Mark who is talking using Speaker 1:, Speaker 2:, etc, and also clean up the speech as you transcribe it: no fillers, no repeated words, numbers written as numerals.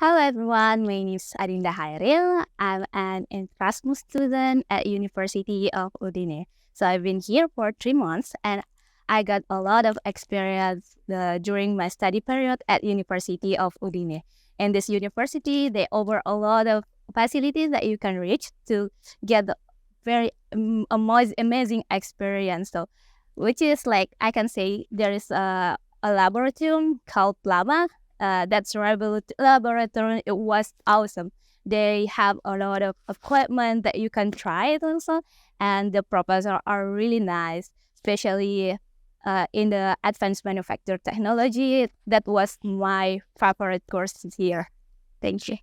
Speaker 1: Hello everyone, my name is Adinda Hairil. I'm an Erasmus student at University of Udine. So I've been here for 3 months and I got a lot of experience during my study period at University of Udine. In this university, they offer a lot of facilities that you can reach to get the very amazing experience. So, which is like I can say there is a laboratory called Lama that's laboratory. It was awesome. They have a lot of equipment that you can try it also, and the professors are really nice, especially in the advanced manufacture technology. That was my favorite course here. Thank you.